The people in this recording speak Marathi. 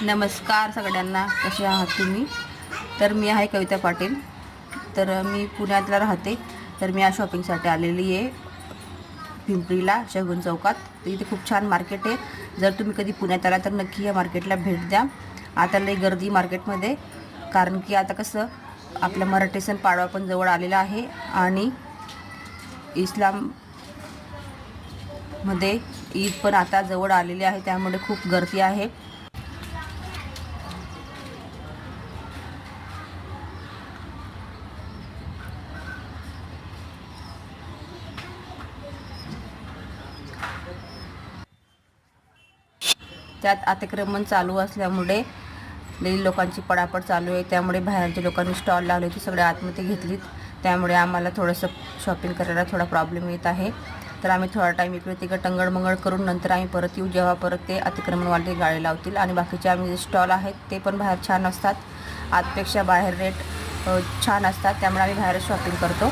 नमस्कार सगळ्यांना, कसे आहात तुम्ही? तर मी आहे कविता पाटील. तर मी पुण्यातला राहते. तर मी आज शॉपिंगसाठी आलेली आहे पिंपरीला शगुन चौकात. तर इथे खूप छान मार्केट आहे. जर तुम्ही कधी पुण्यात आला तर नक्की या मार्केटला भेट द्या. आता लई गर्दी मार्केटमध्ये, कारण की आता कसं आपला मराठी सण पाडवा पण जवळ आलेला आहे आणि इस्लाममध्ये ईद पण आता जवळ आलेली आहे, त्यामुळे खूप गर्दी आहे. त्यात अतिक्रमण चालू असल्यामुळे लई लोकांची पडापड चालू आहे, त्यामुळे बाहेरच्या लोकांनी स्टॉल लावले होते, सगळे आतमध्ये घेतलीत. त्यामुळे आम्हाला थोडंसं शॉपिंग करायला थोडा प्रॉब्लेम येत आहे. तर आम्ही थोडा टाईम इकडे तिकडे टंगडमंगळ करून नंतर आम्ही परत येऊ, जेव्हा परत ते अतिक्रमणवाले गाडी लावतील. आणि बाकीचे आम्ही जे स्टॉल आहेत ते पण बाहेर छान असतात, आतपेक्षा बाहेर रेट छान असतात, त्यामुळे आम्ही बाहेरच शॉपिंग करतो.